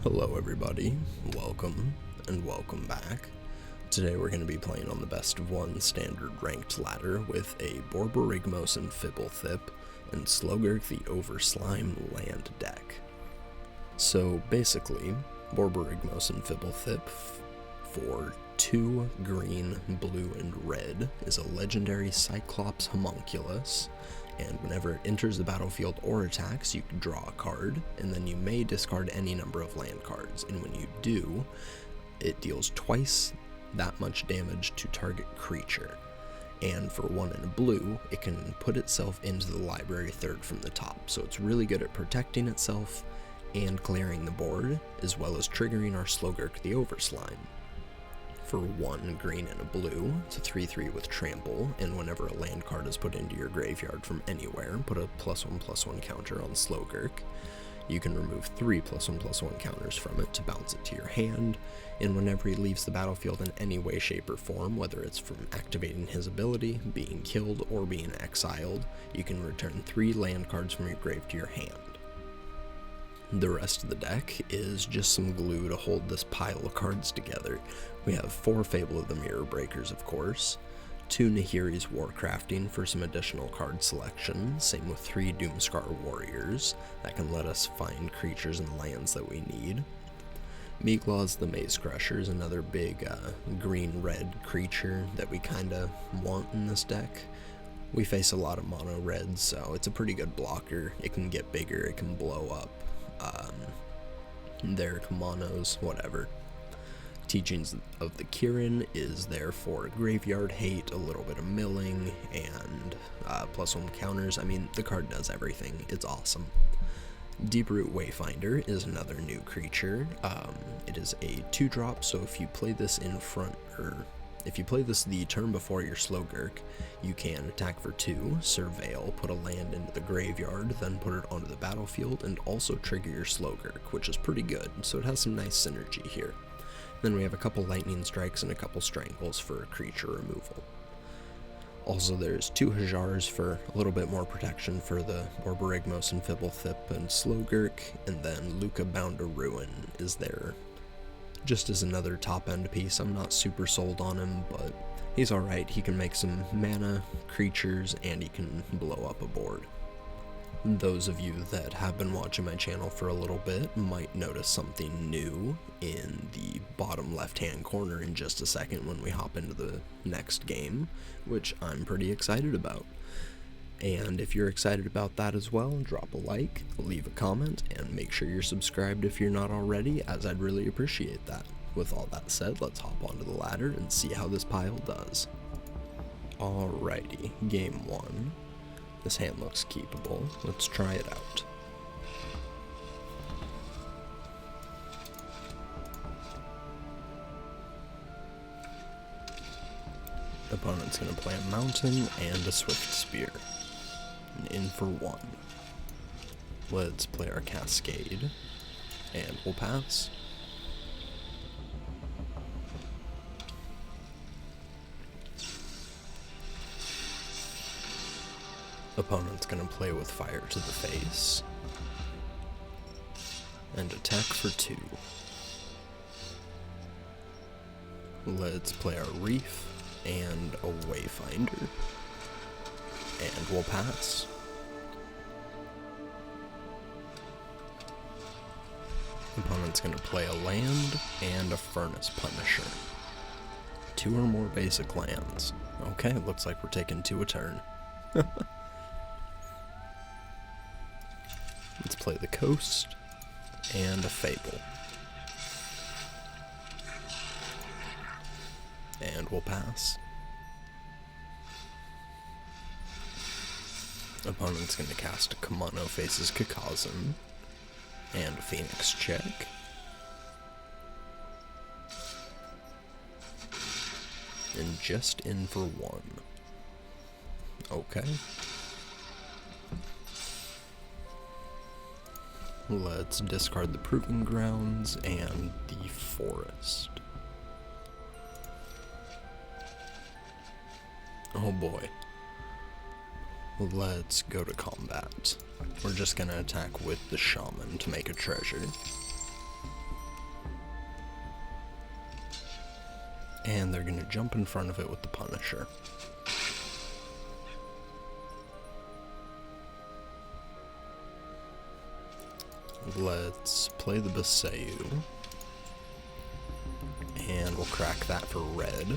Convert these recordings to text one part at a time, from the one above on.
Hello everybody, welcome and welcome back. Today we're going to be playing on the best of one standard ranked ladder with a Borborygmos and Fibblethip and Slogurk the Overslime land deck. So basically, Borborygmos and Fibblethip for 2 green, blue, and red is a legendary Cyclops homunculus, and whenever it enters the battlefield or attacks, you can draw a card, and then you may discard any number of land cards, and when you do, it deals twice that much damage to target creature. And for 1 and a blue, it can put itself into the library third from the top, so it's really good at protecting itself and clearing the board, as well as triggering our Slogurk the Overslime. For 1 green and a blue, it's a 3/3 with trample, and whenever a land card is put into your graveyard from anywhere, put a +1/+1 counter on Slogurk. You can remove 3 +1/+1 counters from it to bounce it to your hand, and whenever he leaves the battlefield in any way, shape, or form, whether it's from activating his ability, being killed, or being exiled, you can return 3 land cards from your grave to your hand. The rest of the deck is just some glue to hold this pile of cards together. We have 4 Fable of the Mirror Breakers, of course, 2 Nahiri's Warcrafting for some additional card selection, same with 3 Doomscar Warriors that can let us find creatures and lands that we need. Meaglaw's the Maze Crusher is another big green-red creature that we kinda want in this deck. We face a lot of mono red, so it's a pretty good blocker. It can get bigger, it can blow up their monos, whatever. Teachings of the Kirin is there for graveyard hate, a little bit of milling, and +1 counters. I mean, the card does everything. It's awesome. Deeproot Wayfinder is another new creature. It is a 2-drop, so if you play this in front, or if you play this the turn before your Slogurk, you can attack for 2, surveil, put a land into the graveyard, then put it onto the battlefield, and also trigger your Slogurk, which is pretty good, so it has some nice synergy here. Then we have a couple lightning strikes and a couple strangles for creature removal. Also, there's 2 Hajars for a little bit more protection for the Borborygmos and Fibblethip and Slogurk, and then Luca Bound to Ruin is there just as another top-end piece. I'm not super sold on him, but he's alright. He can make some mana, creatures, and he can blow up a board. Those of you that have been watching my channel for a little bit might notice something new in the bottom left-hand corner in just a second when we hop into the next game, which I'm pretty excited about. And if you're excited about that as well, drop a like, leave a comment, and make sure you're subscribed if you're not already, as I'd really appreciate that. With all that said, let's hop onto the ladder and see how this pile does. Alrighty, game 1. This hand looks keepable. Let's try it out. Opponent's gonna play a mountain and a swift spear. And in for 1. Let's play our cascade, and we'll pass. Opponent's gonna play with fire to the face, and attack for 2. Let's play our reef and a wayfinder, and we'll pass. Opponent's gonna play a land and a Furnace Punisher. 2 or more basic lands. Okay, looks like we're taking 2 a turn. Let's play the coast and a Fable. And we'll pass. Opponent's going to cast a Kamano faces Kakazan and a Phoenix check. And just in for 1. Okay. Let's discard the Proving Grounds and the Forest. Oh boy. Let's go to combat. We're just gonna attack with the Shaman to make a treasure. And they're going to jump in front of it with the Punisher. Let's play the Basayu. And we'll crack that for red.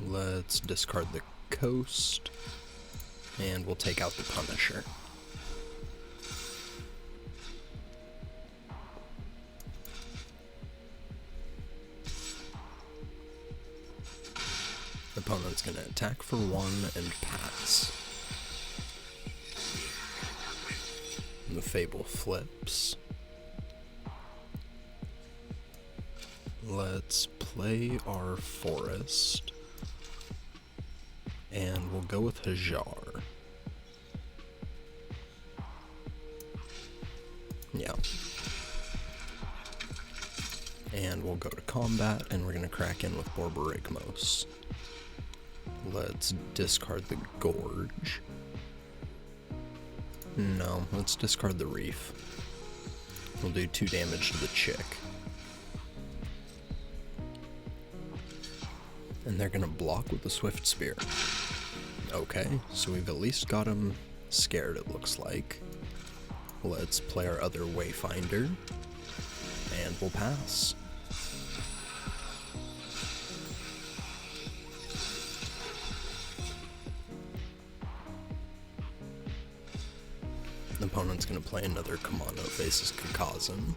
Let's discard the Coast. And we'll take out the Punisher. The opponent's going to attack for 1 and pass. And the Fable flips. Let's play our Forest. And we'll go with Hajar. Yeah. And we'll go to combat, and we're going to crack in with Borborygmos. Let's discard the Gorge. No, let's discard the Reef. We'll do 2 damage to the Chick. And they're gonna block with the Swift Spear. Okay, so we've at least got him scared, it looks like. Let's play our other Wayfinder, and we'll pass. The opponent's going to play another Kamano faces Kakazan.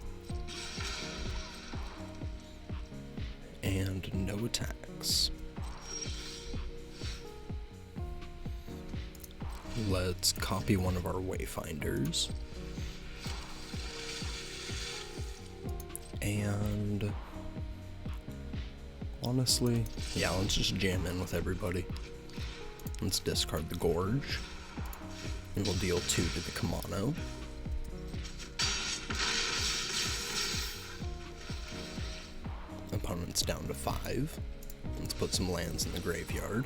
And no attacks. Let's copy one of our Wayfinders. And honestly, yeah, let's just jam in with everybody. Let's discard the Gorge. And we'll deal 2 to the Kamano. Opponent's down to 5. Let's put some lands in the graveyard.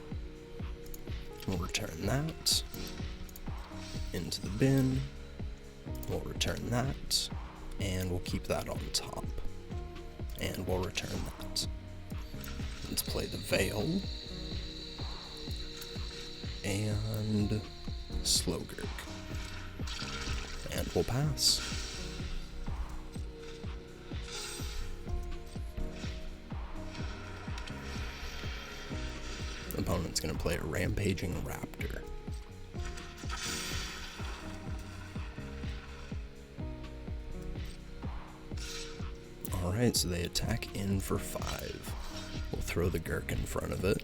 We'll return that. Into the bin. We'll return that. And we'll keep that on top. And we'll return that. Let's play the Veil. And Slogurk. And we'll pass. The opponent's going to play a Rampaging Raptor. Alright, so they attack in for 5. We'll throw the Gurk in front of it.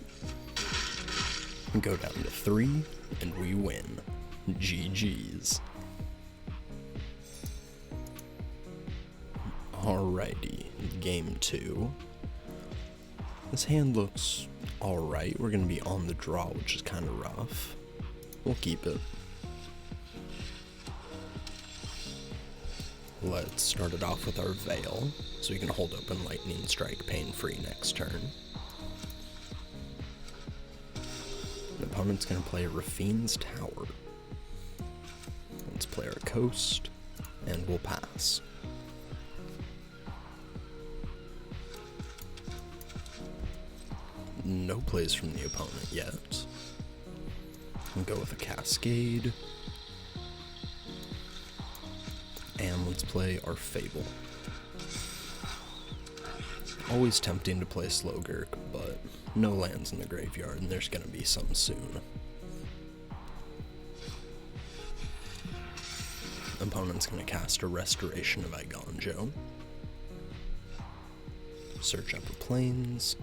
Go down to 3, and we win. GG's. Alrighty, game 2. This hand looks alright. We're going to be on the draw, which is kind of rough. We'll keep it. Let's start it off with our Veil, so we can hold open Lightning Strike pain-free next turn. The opponent's going to play Rafine's Tower. Let's play our Coast, and we'll pass. No plays from the opponent yet. We'll go with a Cascade. And let's play our Fable. Always tempting to play Slogurk, but no lands in the graveyard, and there's going to be some soon. Opponent's going to cast a Restoration of Igonjo. Search Upper Plains.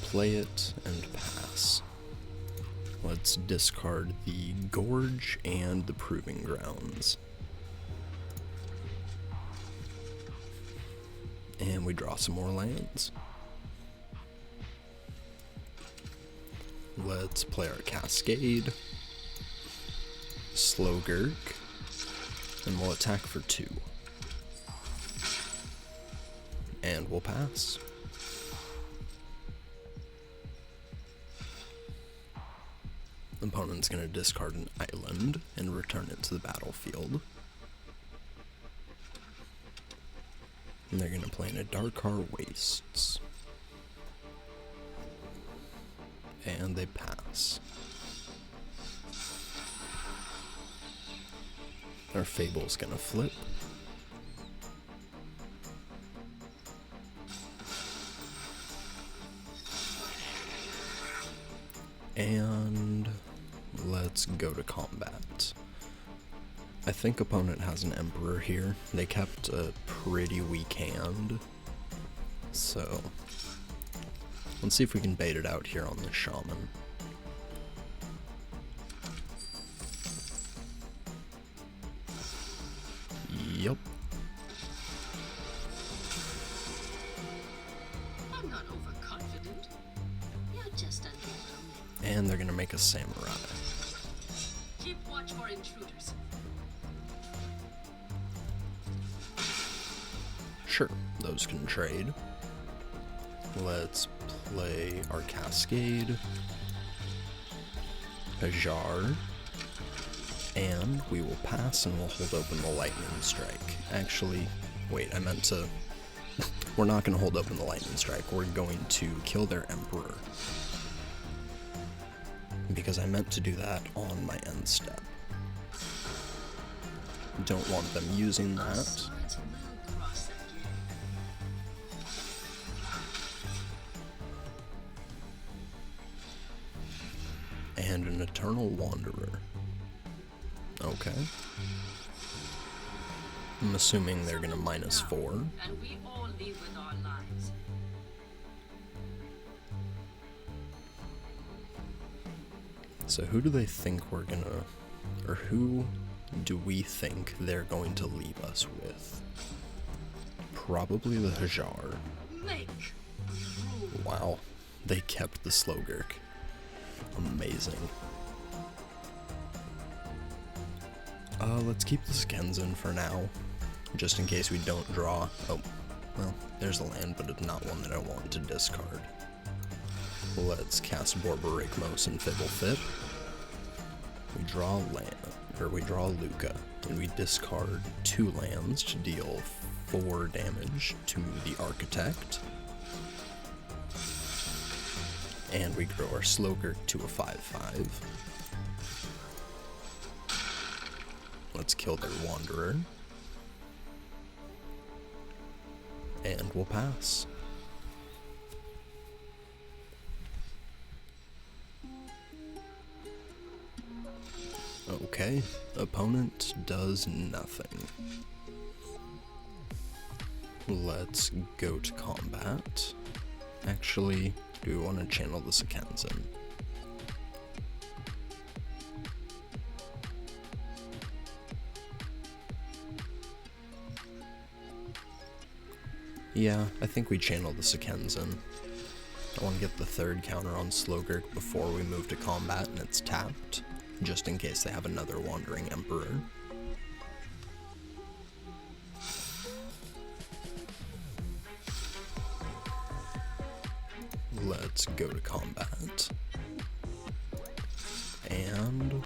Play it and pass. Let's discard the Gorge and the Proving Grounds. And we draw some more lands. Let's play our Cascade, Slogurk, and we'll attack for 2. And we'll pass. Opponent's going to discard an island and return it to the battlefield. And they're going to play in a Darkar Wastes. And they pass. Our Fable's going to flip. And let's go to combat. I think opponent has an Emperor here. They kept a pretty weak hand. So let's see if we can bait it out here on the Shaman. Yup. I'm not overconfident. You're just underwhelming. And they're gonna make a Samurai. Keep watch for intruders. Sure, those can trade. Let's play our Cascade, Hajar, and we will pass and we'll hold open the Lightning Strike. Actually, wait, I meant to... We're not going to hold open the Lightning Strike, we're going to kill their Emperor. Because I meant to do that on my end step. Don't want them using that. And an Eternal Wanderer. Okay. I'm assuming they're gonna -4. And we all live with our lives. So who do they think we're gonna... Or who do we think they're going to leave us with? Probably the Hajar. Make room. Wow. They kept the Slogurk. Amazing. Let's keep the Skenzen for now, just in case we don't draw. Oh, well, there's a land, but it's not one that I want to discard. Let's cast Borborygmos and Fibblethip. We draw land, or we draw Luca, and we discard 2 lands to deal 4 damage to the Architect. And we grow our Slogurk to a 5/5. Let's kill their Wanderer. And we'll pass. Okay, opponent does nothing. Let's go to combat. Actually, do we want to channel the Skenzen? Yeah, I think we channel the Skenzen. I want to get the 3rd counter on Slogurk before we move to combat and it's tapped, just in case they have another Wandering Emperor. Let's go to combat. And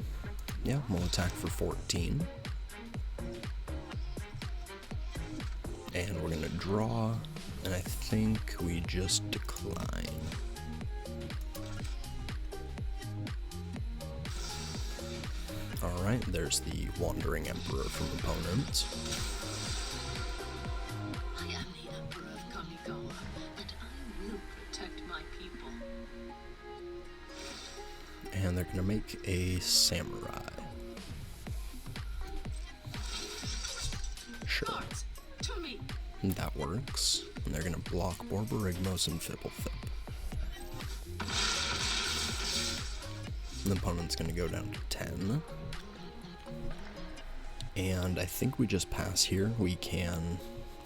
yeah, we'll attack for 14. And we're gonna draw, and I think we just decline. Alright, there's the Wandering Emperor from opponent. I am the Emperor of Kamigawa, and I will protect my people. And they're gonna make a Samurai. Sure. Guards, to me. That works. And they're gonna block Borborygmos and Fibblethip. The opponent's gonna go down to 10. And I think we just pass here. We can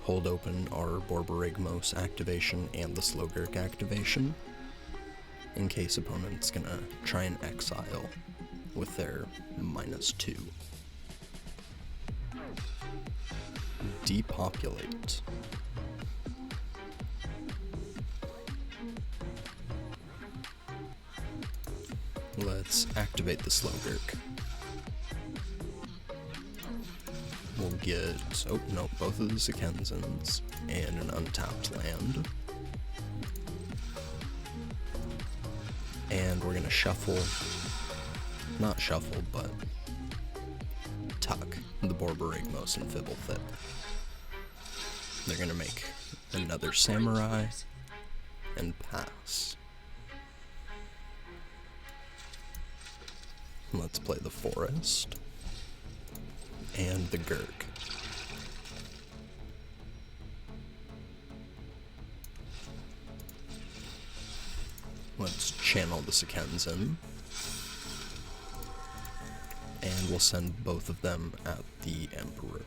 hold open our Borborygmos activation and the Slogurk activation, in case opponent's gonna try and exile with their -2. Depopulate. Let's activate the Slogurk. We'll get, oh no, both of the Sekenzans and an untapped land. And we're gonna shuffle, not shuffle, but tuck the Borborygmos and Fibblethip. They're gonna make another Samurai and pass. Let's play the Forest and the Gurk. Let's channel the Sekenzan. And we'll send both of them at the Emperor.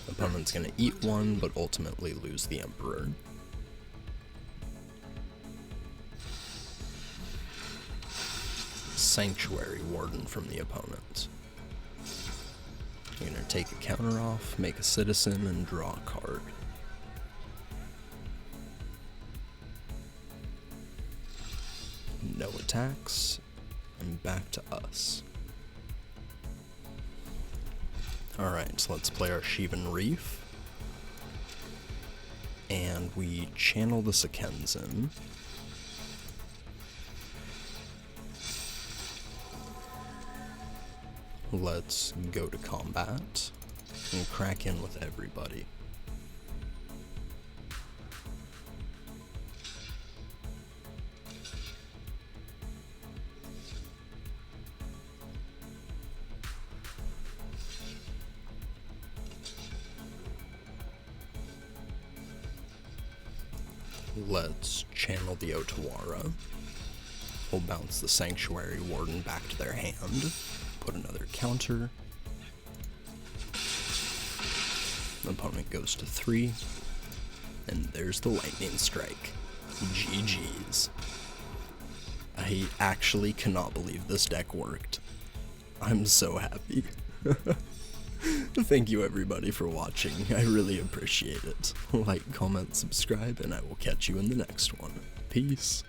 Opponent's gonna eat one, but ultimately lose the Emperor. Sanctuary Warden from the opponent. You're gonna take a counter off, make a citizen, and draw a card. No attacks, and back to us. Alright, so let's play our Shivan Reef. And we channel the Sekenzan. Let's go to combat and crack in with everybody. Let's channel the Otawara. We'll bounce the Sanctuary Warden back to their hand. Put another counter. The opponent goes to 3. And there's the Lightning Strike. GG's. I actually cannot believe this deck worked. I'm so happy. Thank you everybody for watching. I really appreciate it. Like, comment, subscribe, and I will catch you in the next one. Peace.